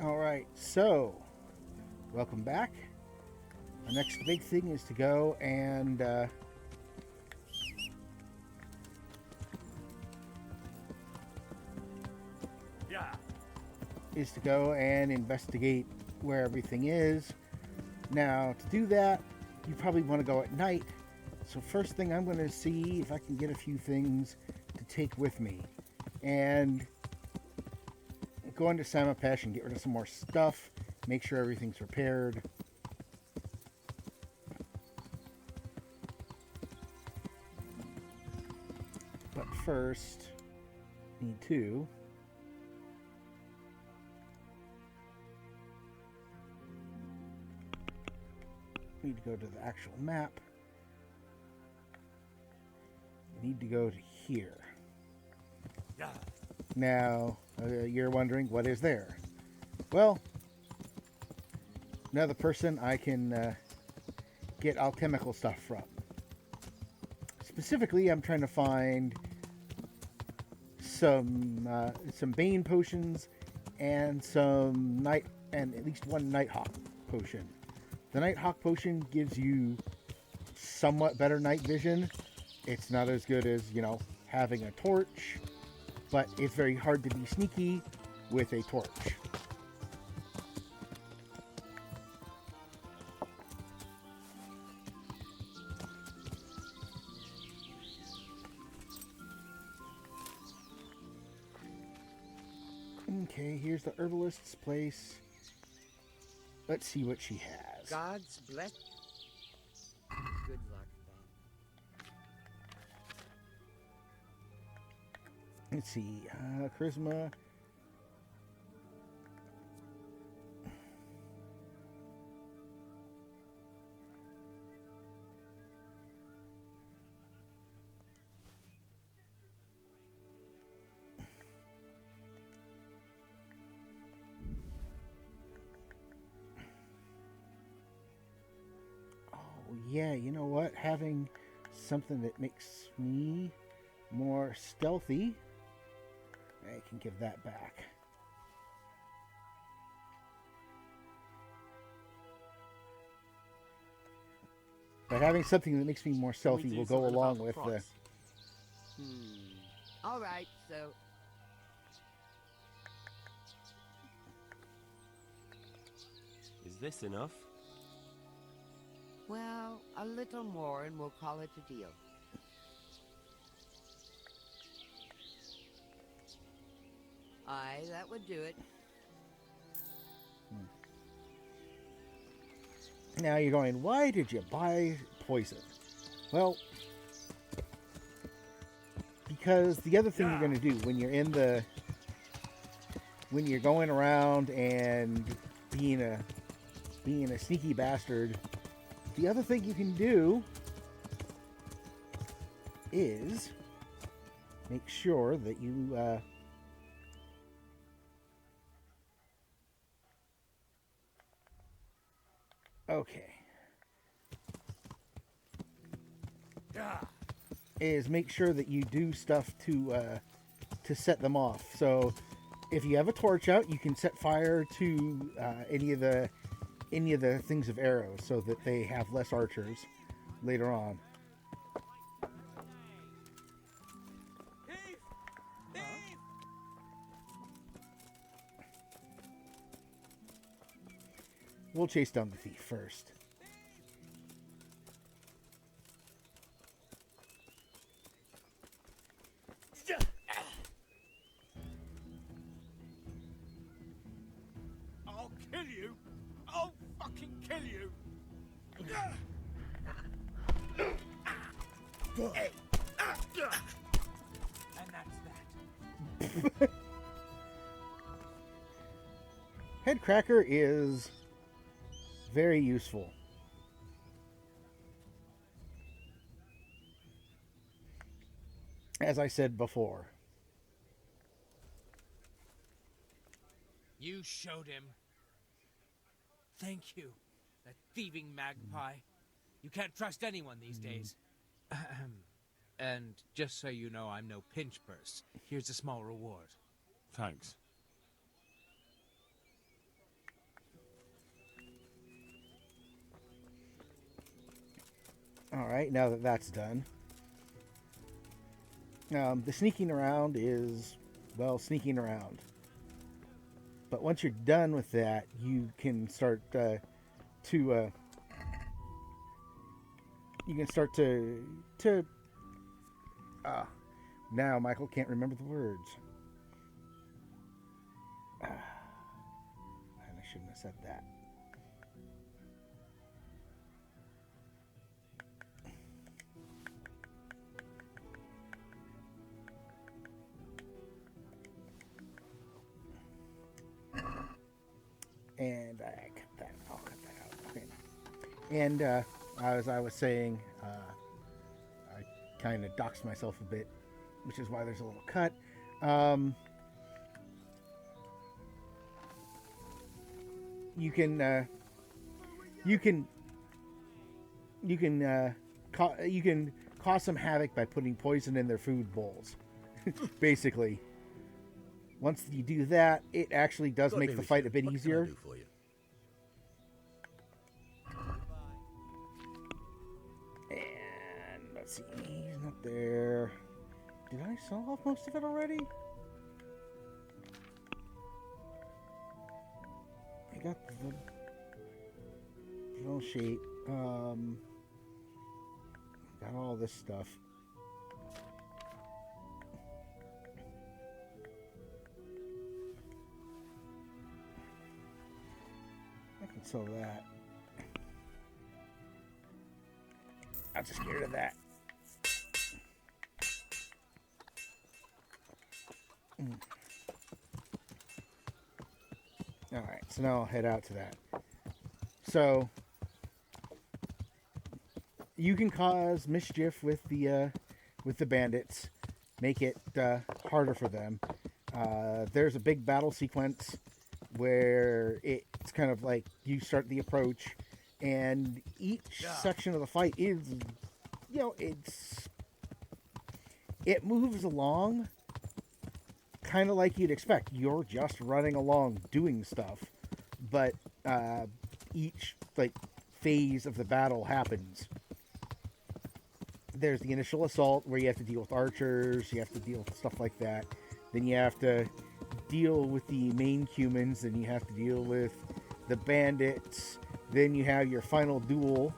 All right, so welcome back. The next big thing is to go and investigate where everything is. Now, to do that, you probably want to go at night. So first thing, I'm going to see if I can get a few things to take with me, and go into Samapesh and get rid of some more stuff. Make sure everything's repaired. But first, need to go to the actual map. Need to go to here. Now, you're wondering what is there. Well, another person I can get alchemical stuff from. Specifically, I'm trying to find some Bane potions and and at least one Nighthawk potion. The Nighthawk potion gives you somewhat better night vision. It's not as good as, having a torch, but it's very hard to be sneaky with a torch. Okay, here's the herbalist's place. Let's see what she has. God's bless. Good luck, then. Let's see, charisma. Yeah, you know what? Having something that makes me more stealthy, I can give that back. But having something that makes me more stealthy will go along with the... All right, so... Is this enough? Well, a little more and we'll call it a deal. Aye, that would do it. Now you're going, why did you buy poison? Well, because the other thing you're going to do when you're going around and being a sneaky bastard, the other thing you can do is make sure that you is make sure that you do stuff to set them off. So if you have a torch out, you can set fire to any of the things of arrows so that they have less archers later on. We'll chase down the thief first. I'll kill you! I'll fucking kill you! And that's that. Headcracker is very useful. As I said before. You showed him. Thank you. That thieving magpie. You can't trust anyone these days. And just so you know, I'm no pinch purse. Here's a small reward. Thanks. All right, now that that's done, the sneaking around is, well, sneaking around. But once you're done with that, you can start now Michael can't remember the words. And I shouldn't have said that. And I'll cut that out. Okay. And as I was saying, I kind of doxed myself a bit, which is why there's a little cut. You can cause some havoc by putting poison in their food bowls. Basically, once you do that, it actually does make the fight a bit easier. And let's see, he's not there. Did I solve most of it already? I got the drill sheet. Got all this stuff. I can sell that. I'm just scared of that. All right, so now I'll head out to that. So you can cause mischief with the bandits, make it harder for them. There's a big battle sequence where it's kind of like you start the approach, and each section of the fight is, it moves along kind of like you'd expect. You're just running along doing stuff, but each phase of the battle happens. There's the initial assault where you have to deal with archers, you have to deal with stuff like that. Then you have to deal with the main humans, then you have to deal with the bandits, then you have your final duel,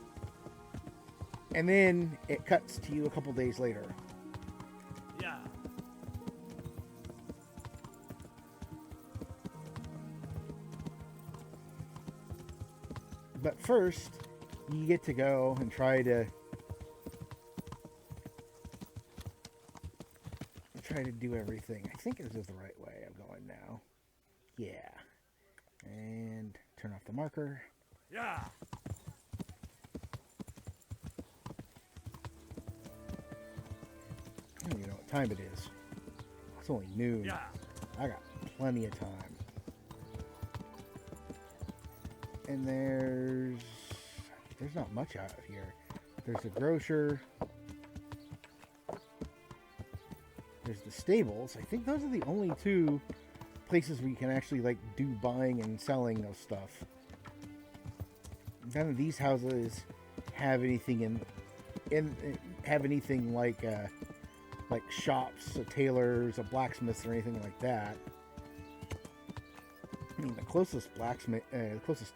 and then it cuts to you a couple days later. Yeah. But first, you get to go and try to do everything. I think this is the right way I'm going now. Yeah. And turn off the marker. Yeah. I don't even know what time it is. It's only noon. Yeah. I got plenty of time. And there's not much out of here. There's a grocer. There's the stables. I think those are the only two places where you can actually do buying and selling of stuff. None of these houses have anything have anything like shops, a tailors, a blacksmith, or anything like that. I mean, the closest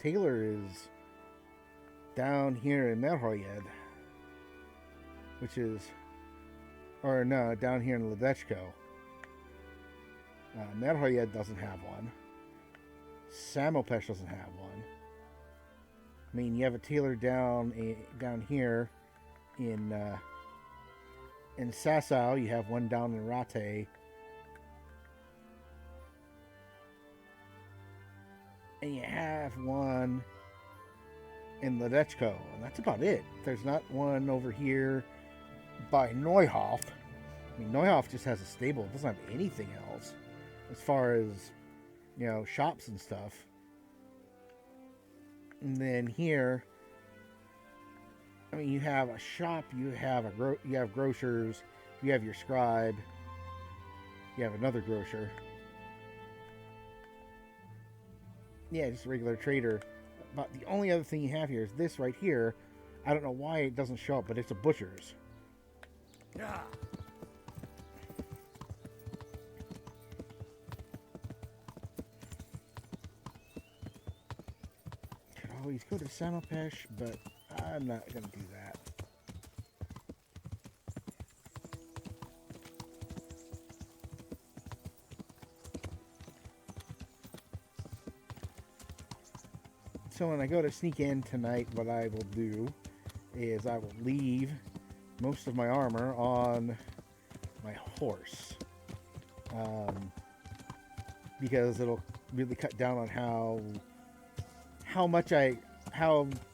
tailor is down here in Merhoyed, down here in Ledechko. Merhoyed doesn't have one. Samopesh doesn't have one. I mean, you have a tailor down here in Sasau. You have one down in Rate. And you have one in Ledechko, and that's about it. There's not one over here by Neuhof. I mean, Neuhof just has a stable. It doesn't have anything else as far as, shops and stuff. And then here, I mean, you have a shop, you have grocers, you have your scribe, you have another grocer. Yeah, just a regular trader. But the only other thing you have here is this right here. I don't know why it doesn't show up, but it's a butcher's. Yeah. Could always go to Sanopesh, but I'm not going to do that. So when I go to sneak in tonight, what I will do is I will leave most of my armor on my horse. Because it'll really cut down on how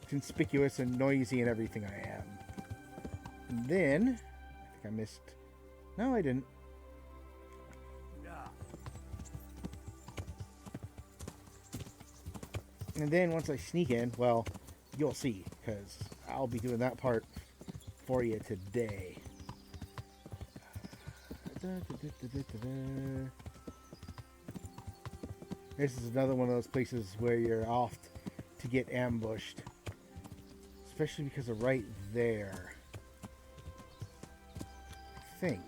conspicuous and noisy and everything I am. And then, I think I missed, no I didn't. Yeah. And then once I sneak in, well, you'll see, because I'll be doing that part for you today. This is another one of those places where you're off to get ambushed. Especially because of right there. I think.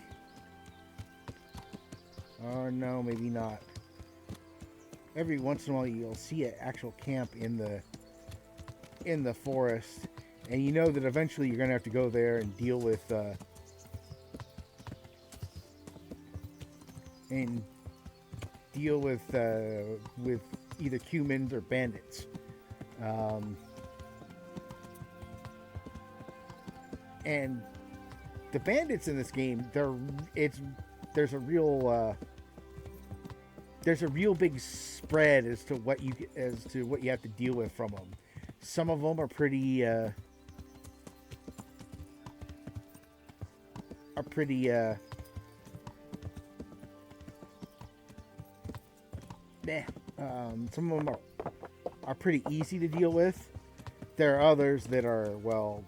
Or no, maybe not. Every once in a while you'll see an actual camp in the forest, and you know that eventually you're gonna have to go there and deal with with either humans or bandits. And the bandits in this game, there's a real big spread as to what you have to deal with from them. Some of them are pretty some of them are pretty easy to deal with. There are others that are, well,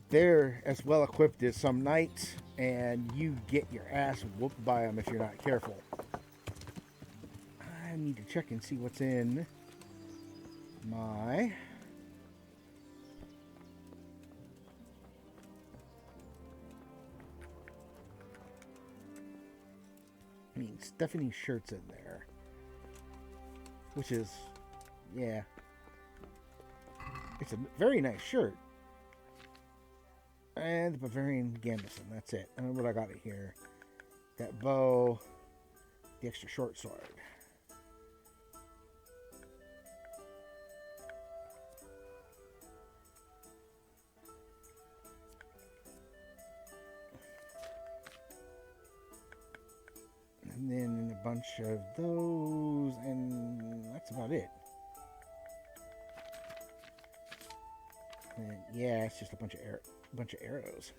they're as well equipped as some knights, and you get your ass whooped by them if you're not careful. I need to check and see what's in my... I mean, Stephanie's shirt's in there. Which is, yeah. It's a very nice shirt. And the Bavarian Gambison, that's it. I don't know what I got it here. That bow, the extra short sword. And then a bunch of those, and that's about it. And yeah, it's just a bunch of arrows.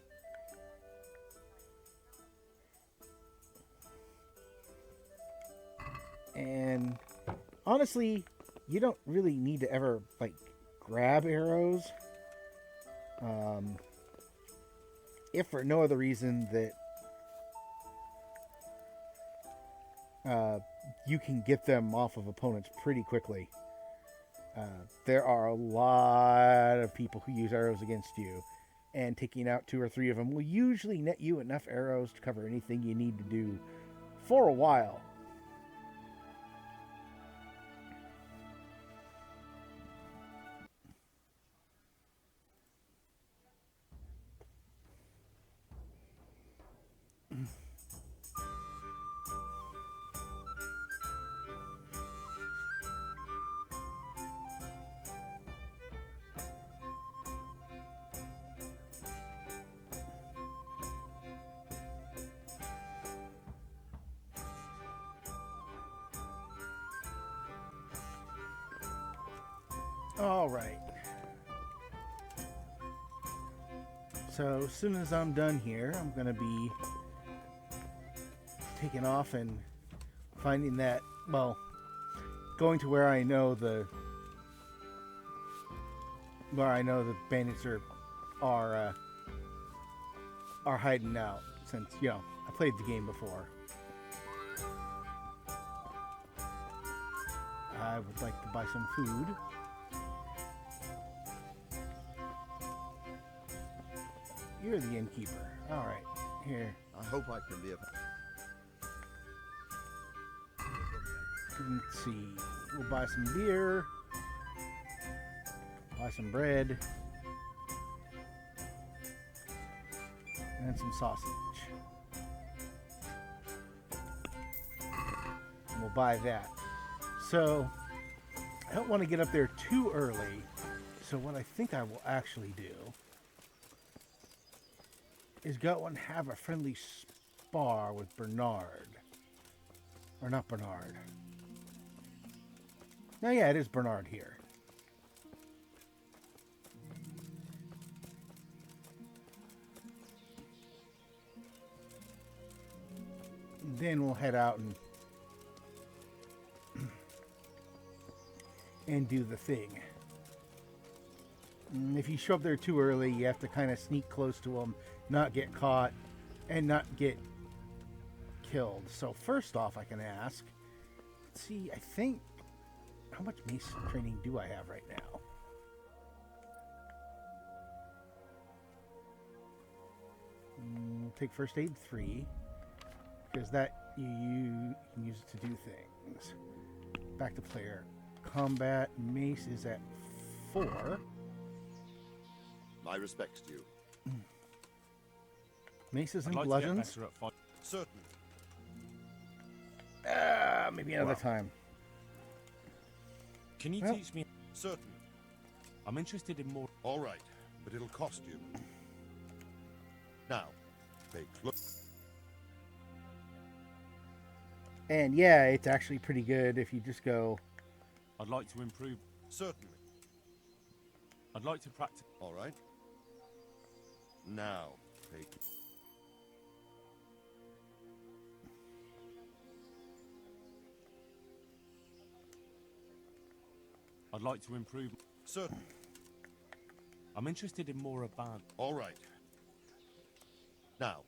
And honestly, you don't really need to ever like grab arrows. If for no other reason that you can get them off of opponents pretty quickly. There are a lot of people who use arrows against you, and taking out 2 or 3 of them will usually net you enough arrows to cover anything you need to do for a while. All right. So as soon as I'm done here, I'm going to be taking off and finding that, well, going to where I know the bandits are hiding out, since, you know, I played the game before. I would like to buy some food. You're the innkeeper. All right, here. I hope I can be of. Let's see. We'll buy some beer. Buy some bread. And some sausage. And we'll buy that. So, I don't want to get up there too early. So what I think I will actually do is go and have a friendly spar with Bernard. Or not Bernard. No, yeah, it is Bernard here. And then we'll head out and do the thing. And if you show up there too early, you have to kind of sneak close to them, not get caught, and not get killed. So first off, I can ask, let's see, I think, how much mace training do I have right now? We'll take first aid 3, because that you can use it to do things. Back to player. Combat mace is at 4. My respects to you. Maces and I'd like to get bludgeons. better at fight. Certain. Maybe another time. Can you Well- teach me? Certain. I'm interested in more. All right, but it'll cost you. Now, take look. And yeah, it's actually pretty good if you just go. I'd like to improve. Certainly. I'd like to practice. All right. Now, take. I'd like to improve. Certain. I'm interested in more about. All right. Now.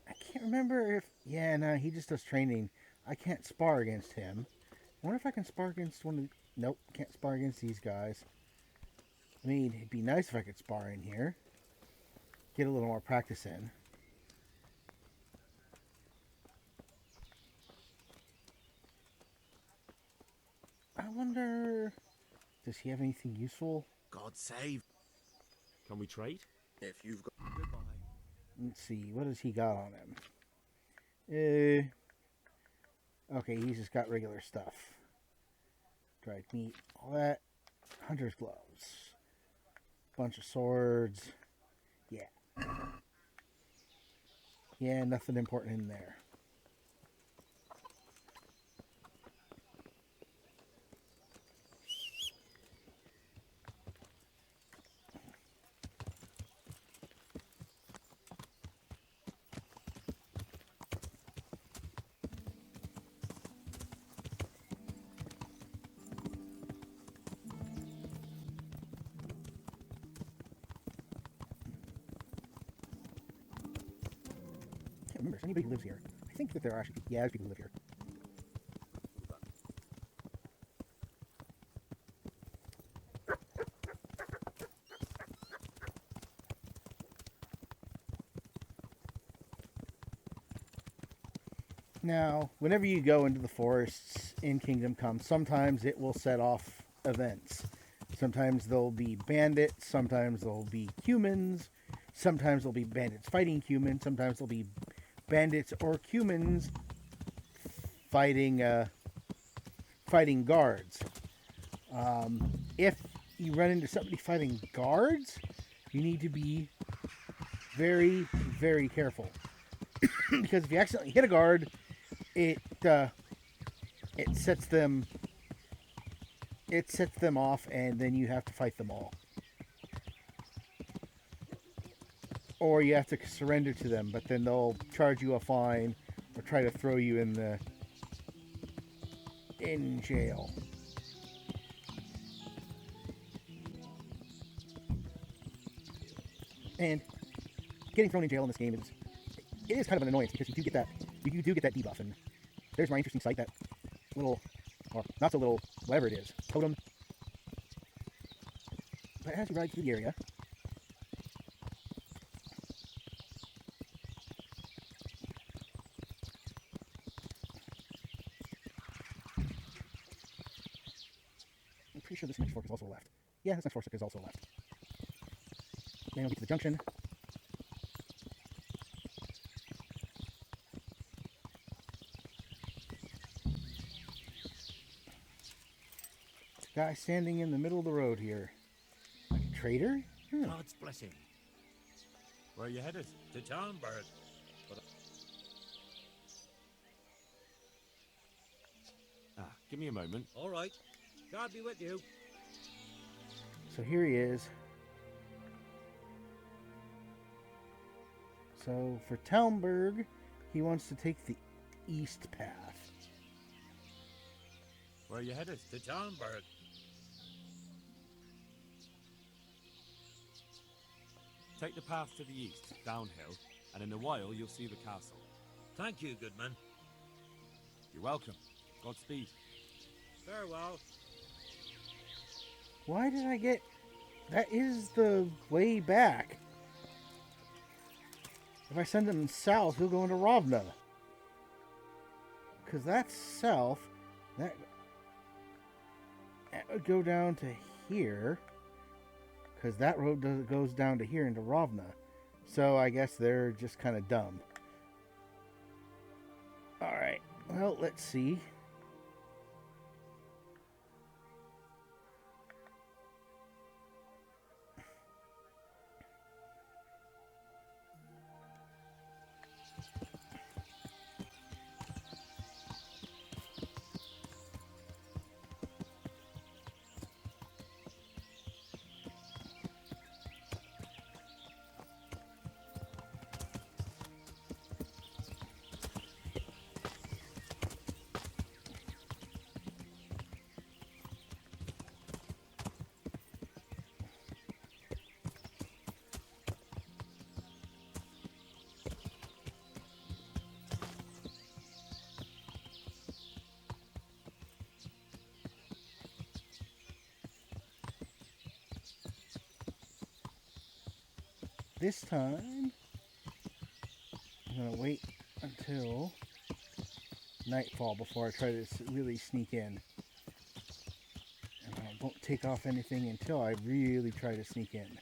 I can't remember if. Yeah, no, he just does training. I can't spar against him. I wonder if I can spar against one of. Nope, can't spar against these guys. I mean, it'd be nice if I could spar in here. Get a little more practice in. I wonder. Does he have anything useful? God save. Can we trade? If you've got. Goodbye. Let's see, what has he got on him? Okay, he's just got regular stuff. Dried meat, all that. Hunter's gloves. Bunch of swords. Yeah. Yeah, nothing important in there. I can't remember if anybody lives here. I think that there are actually, yeah, there's people who live here. Now, whenever you go into the forests in Kingdom Come, sometimes it will set off events. Sometimes there'll be bandits, sometimes there'll be humans, sometimes there'll be bandits fighting humans, sometimes there'll be bandits or humans fighting fighting guards. If you run into somebody fighting guards, you need to be very, very careful. Because if you accidentally hit a guard, it sets them off, and then you have to fight them all. Or you have to surrender to them, but then they'll charge you a fine or try to throw you in jail. And getting thrown in jail in this game is kind of an annoyance, because you do get that debuff. And there's my interesting sight, that little, or not so little, whatever it is, totem. But as you ride through the area, I'm pretty sure this next fork is also left. Yeah, this next fork is also left. Then we'll get to the junction. Guy standing in the middle of the road here. Like a trader? God's blessing. Where are you headed? To Talmberg. Give me a moment. All right. God be with you. So here he is. So for Talmberg, he wants to take the east path. Where are you headed? To Talmberg. Take the path to the east, downhill, and in a while you'll see the castle. Thank you, good man. You're welcome. Godspeed. Farewell. Why did I get... That is the way back. If I send him south, he'll go into Ravna. Because that's south. That would go down to here. Because that road goes down to here into Ravna. So I guess they're just kind of dumb. Alright. Well, let's see. This time, I'm going to wait until nightfall before I try to really sneak in. And I won't take off anything until I really try to sneak in.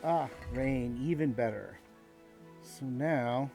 Ah, rain, even better. So now,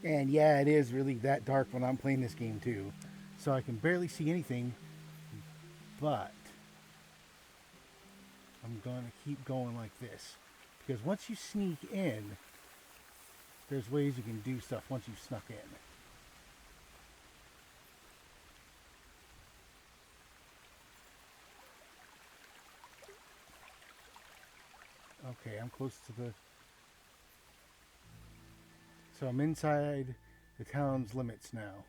And yeah, it is really that dark when I'm playing this game too. So I can barely see anything, but I'm going to keep going like this. Because once you sneak in, there's ways you can do stuff once you've snuck in. Okay, I'm close to the... So I'm inside the town's limits now.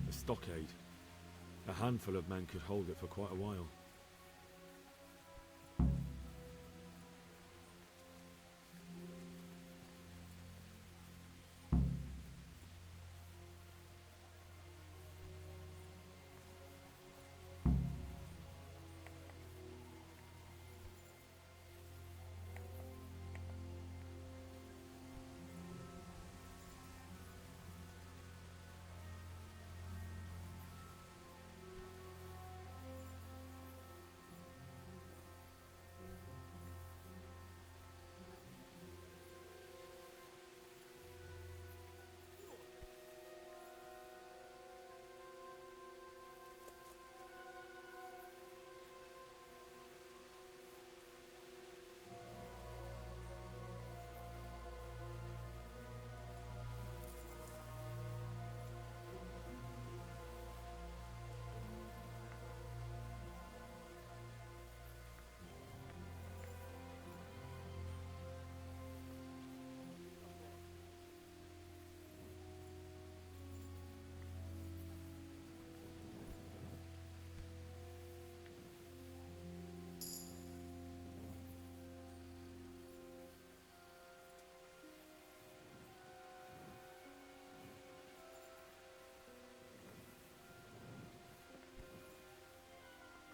A stockade. A handful of men could hold it for quite a while.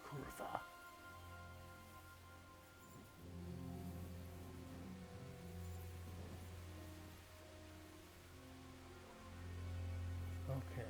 Kurva. Okay.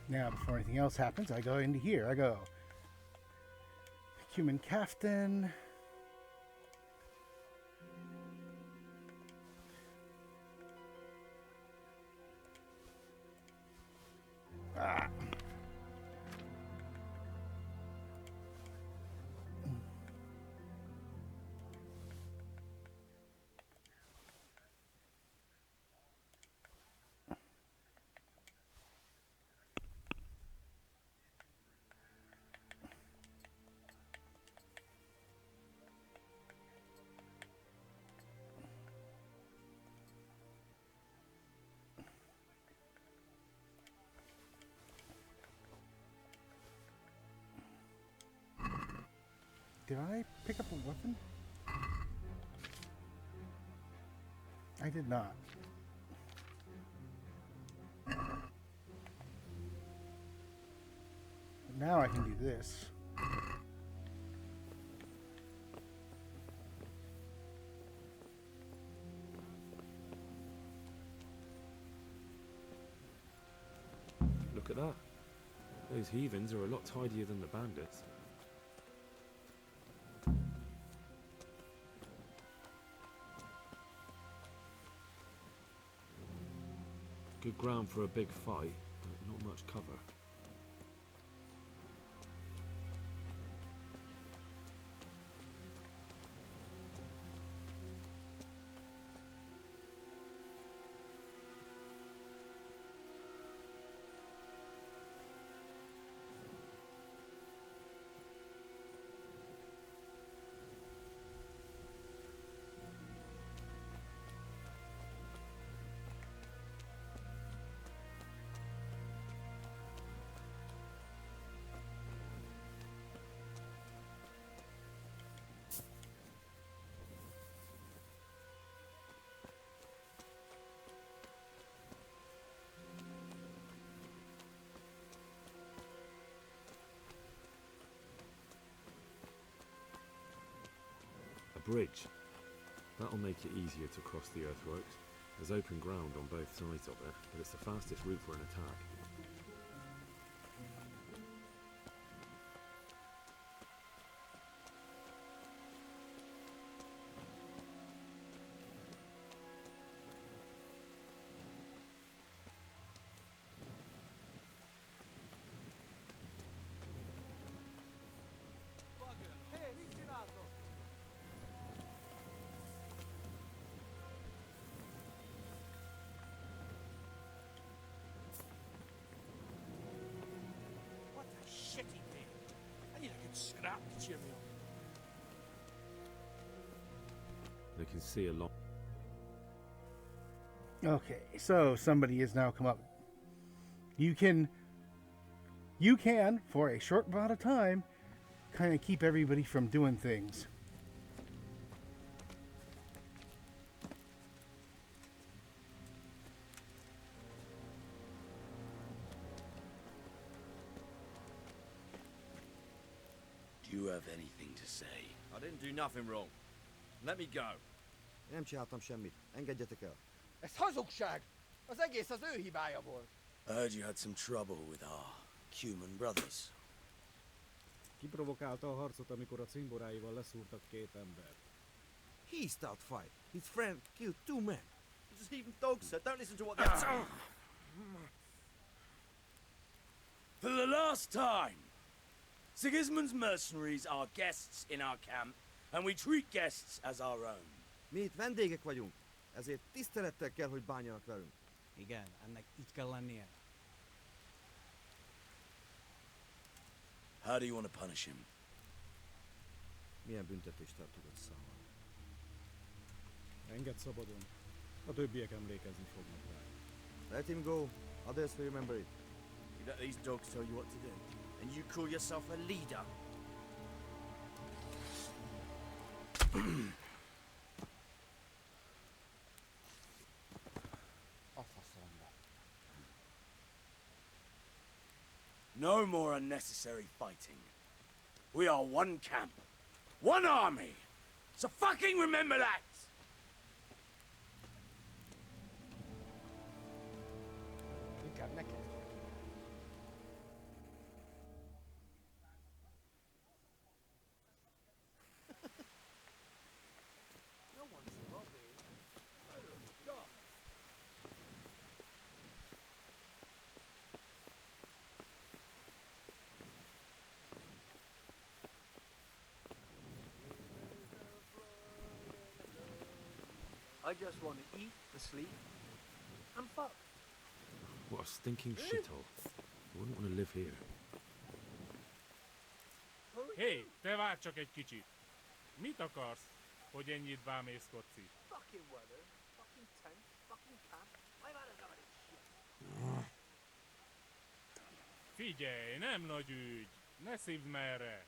Now, before anything else happens, I go into here. I go human captain. Ah. Did I pick up a weapon? I did not. Now I can do this. Look at that. Those heathens are a lot tidier than the bandits. Good ground for a big fight, but not much cover. bridge. That'll make it easier to cross the earthworks. There's open ground on both sides of it, but it's the fastest route for an attack. What a shitty day. I need a good scrap to cheer me up. They can see a lot. Okay, so somebody has now come up. You can, for a short amount of time, kind of keep everybody from doing things. Do you have anything to say? I didn't do nothing wrong. Let me go. Nem csináltam semmit. Engedjetek el. Ez hazugság! Az egész az ő hibája volt. I heard you had some trouble with our human brothers. Kiprovokálta a harcot, amikor a cimboráival leszúrtak 2 embert. He started fight. His friend killed 2 men. Just even dogs, sir. Don't listen to what they're saying. For the last time, Sigismund's mercenaries are guests in our camp, and we treat guests as our own. Mi itt vendégek vagyunk, ezért tisztelettel kell, hogy bánjanak velünk. Igen, ennek így kell lennie. How do you want to punish him? Milyen büntetést el tudod számolni? Engedd szabadon. A többiek emlékezni fognak rá. Let him go. Others will remember it. You let these dogs tell you what to do. And you call yourself a leader. A faszomba. No more unnecessary fighting. We are one camp, one army. So fucking remember that! Inkább neked. I just want to eat, sleep, and fuck. What a stinking shithole. I wouldn't want to live here. Hé, te várj csak egy kicsit. Mit akarsz, hogy ennyit bámészkodsz itt? Fucking weather, fucking tent, fucking camp. I've had enough of this shit. Figyelj, nem nagy ügy. Ne szívd merre.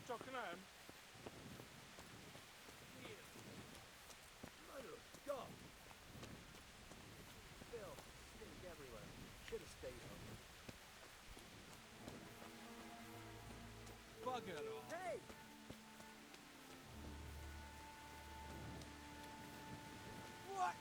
Csak nem. Mother of God. Phil, stink everywhere. Should have stayed home. Bugger off. Hey! What?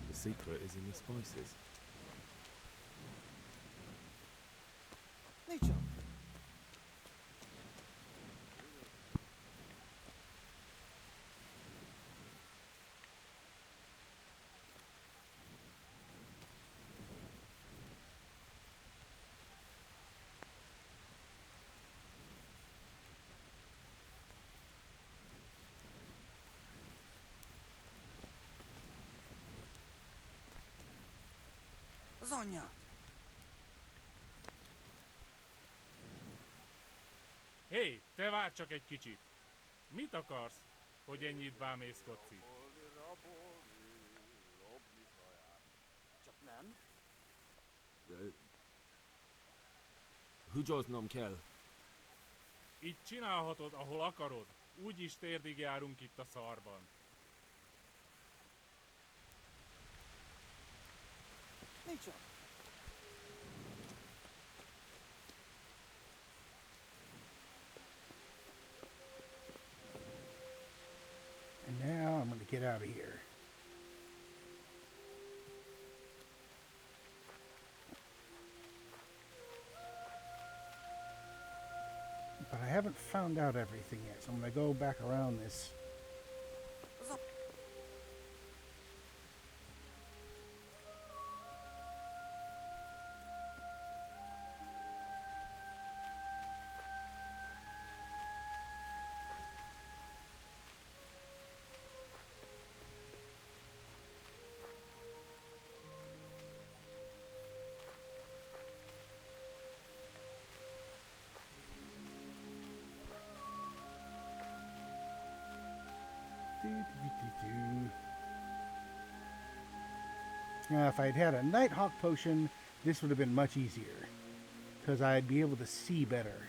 The secret is in the spices. Nature. Az anyját. Hé, te várj csak egy kicsit. Mit akarsz, hogy ennyit bámészkodsz itt? Csak nem. Húgyoznom kell. Itt csinálhatod, ahol akarod. Úgyis térdig járunk itt a szarban. Micsoda? And now I'm going to get out of here. But I haven't found out everything yet, so I'm going to go back around this. Now, if I'd had a Nighthawk potion, this would have been much easier, because I'd be able to see better.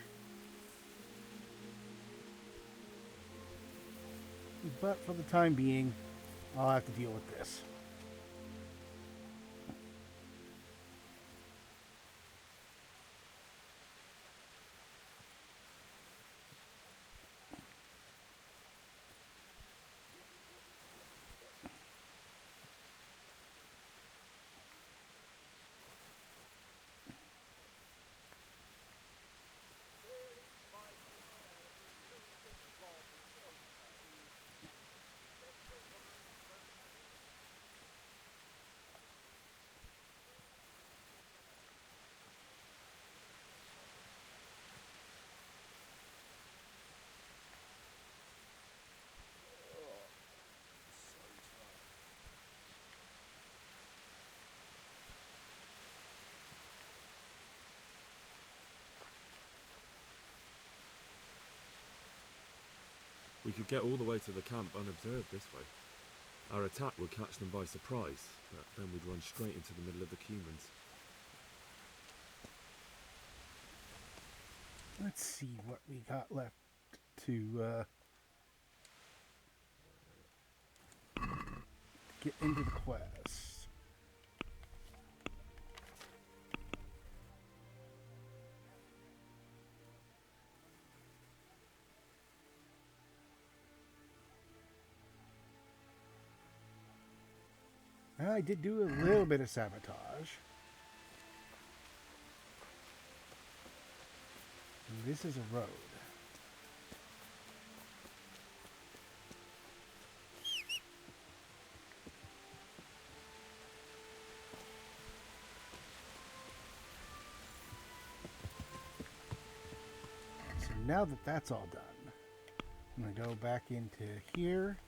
But for the time being, I'll have to deal with this. We could get all the way to the camp unobserved this way. Our attack would catch them by surprise, but then we'd run straight into the middle of the humans. Let's see what we got left to get into the quest. I did do a little bit of sabotage. This is a road. So now that that's all done, I'm going to go back into here.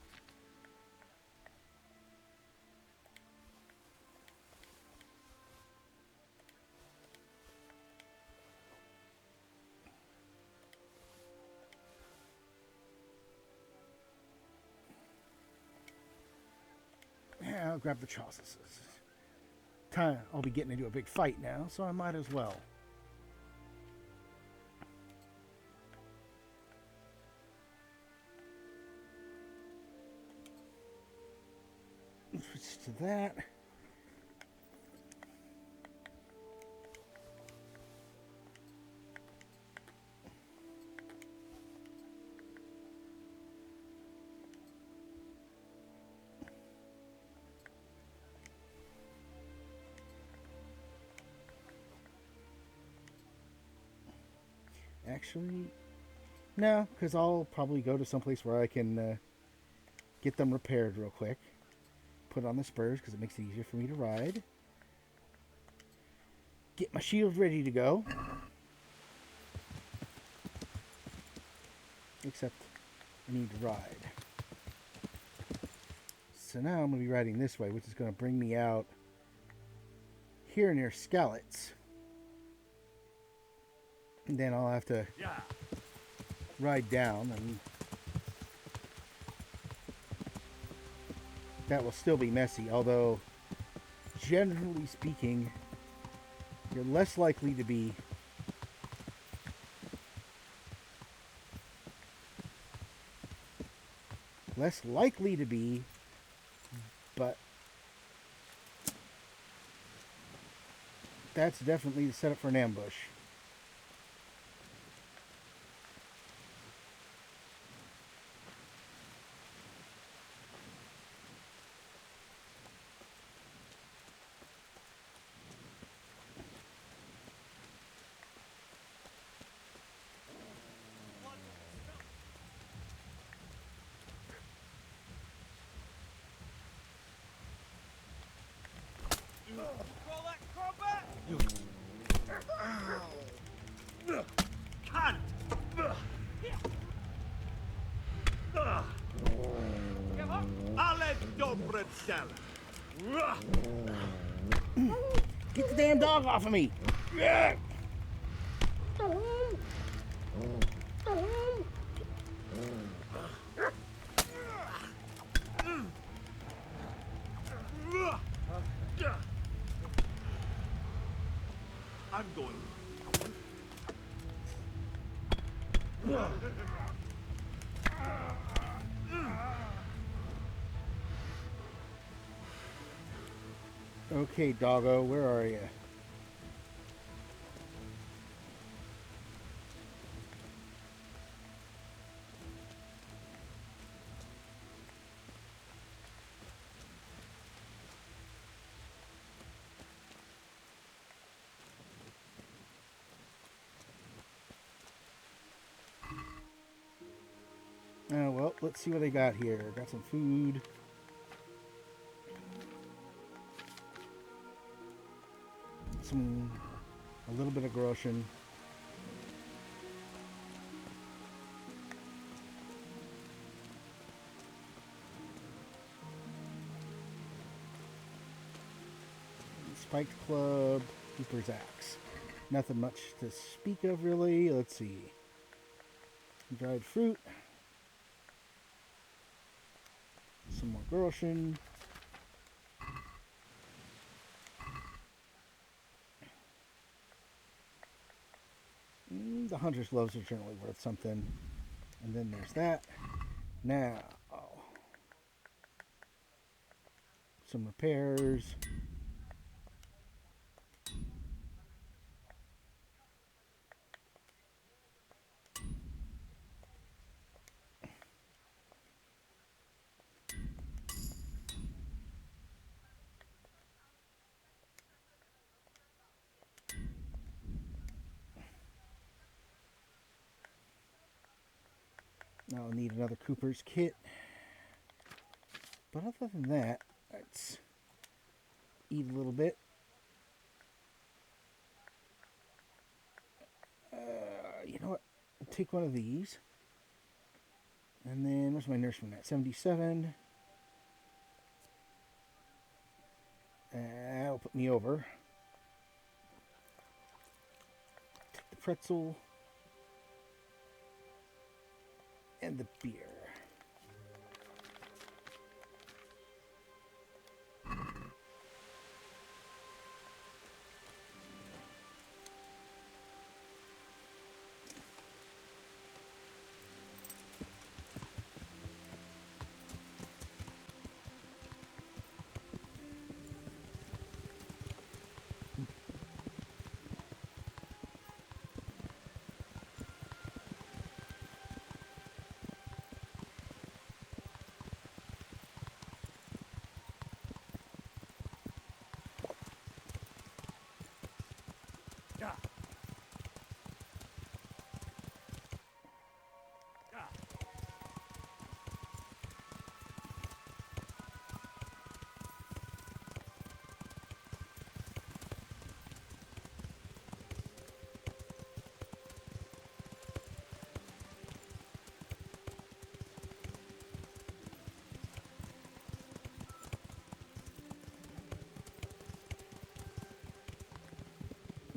I'll grab the chalices. I'll be getting into a big fight now, so I might as well. Switch to that. Actually, no, because I'll probably go to someplace where I can get them repaired real quick. Put on the spurs because it makes it easier for me to ride. Get my shield ready to go. Except I need to ride. So now I'm going to be riding this way, which is going to bring me out here near Skalitz. And then I'll have to ride down, and that will still be messy, although generally speaking you're less likely to be but that's definitely the setup for an ambush. Roll that combat! You can't. Give up! Ale dobre cel. Get the damn dog off of me! I'm going. Okay, doggo, where are you? Oh, well, let's see what I got here. Got some food. A little bit of groschen. Spiked club, Cooper's axe. Nothing much to speak of, really. Let's see. Dried fruit. Some more groschen. The hunter's gloves are generally worth something. And then there's that. Now, some repairs. Now I'll need another Cooper's kit. But other than that, let's eat a little bit. You know what? I'll take one of these. And then, where's my nurse from that? 77. That'll put me over. Take the pretzel. And the beer.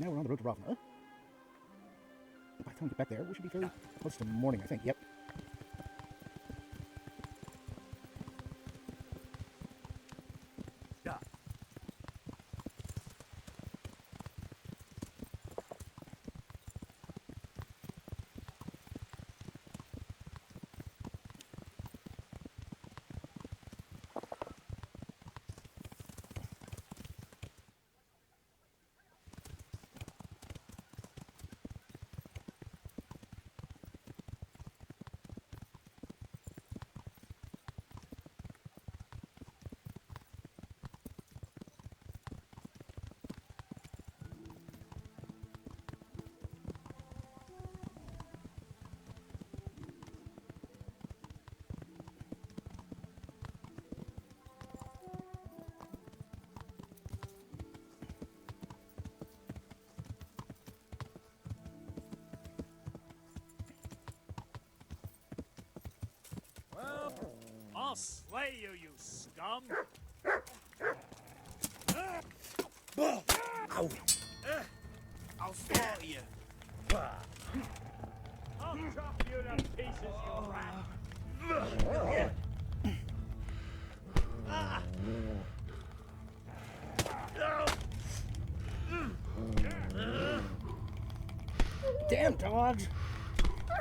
Now we're on the road to Ravna. By the time we get back there, we should be fairly close to morning, I think. Yep. I'll slay you, you scum! I'll slaughter you. I'll chop you to pieces, you rat! Damn dogs!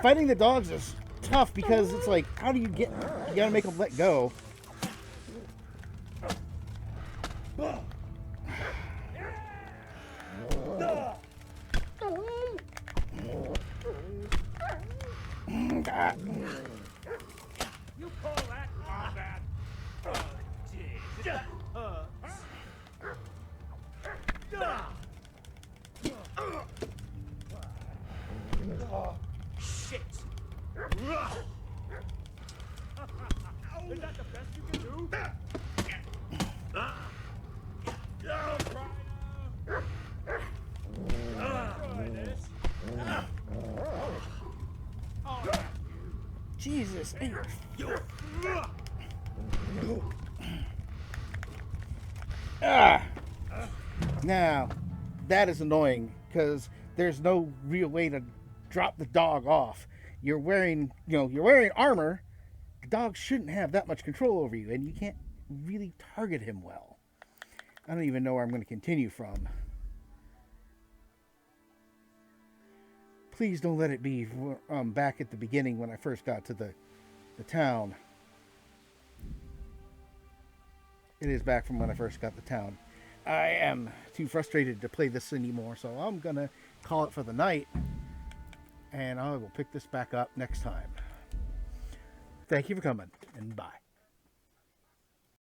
Fighting the dogs is tough because it's like, how do you get? You gotta make them let go. God. You call that combat? Oh, jeez. That hurts. Shit! Is that the best you can do? Try this. Jesus. Ah. Now, that is annoying because there's no real way to drop the dog off. You're wearing armor. The dog shouldn't have that much control over you, and you can't really target him well. I don't even know where I'm going to continue from. Please don't let it be back at the beginning when I first got to the town. It is back from when I first got to town. I am too frustrated to play this anymore, so I'm going to call it for the night. And I will pick this back up next time. Thank you for coming, and bye.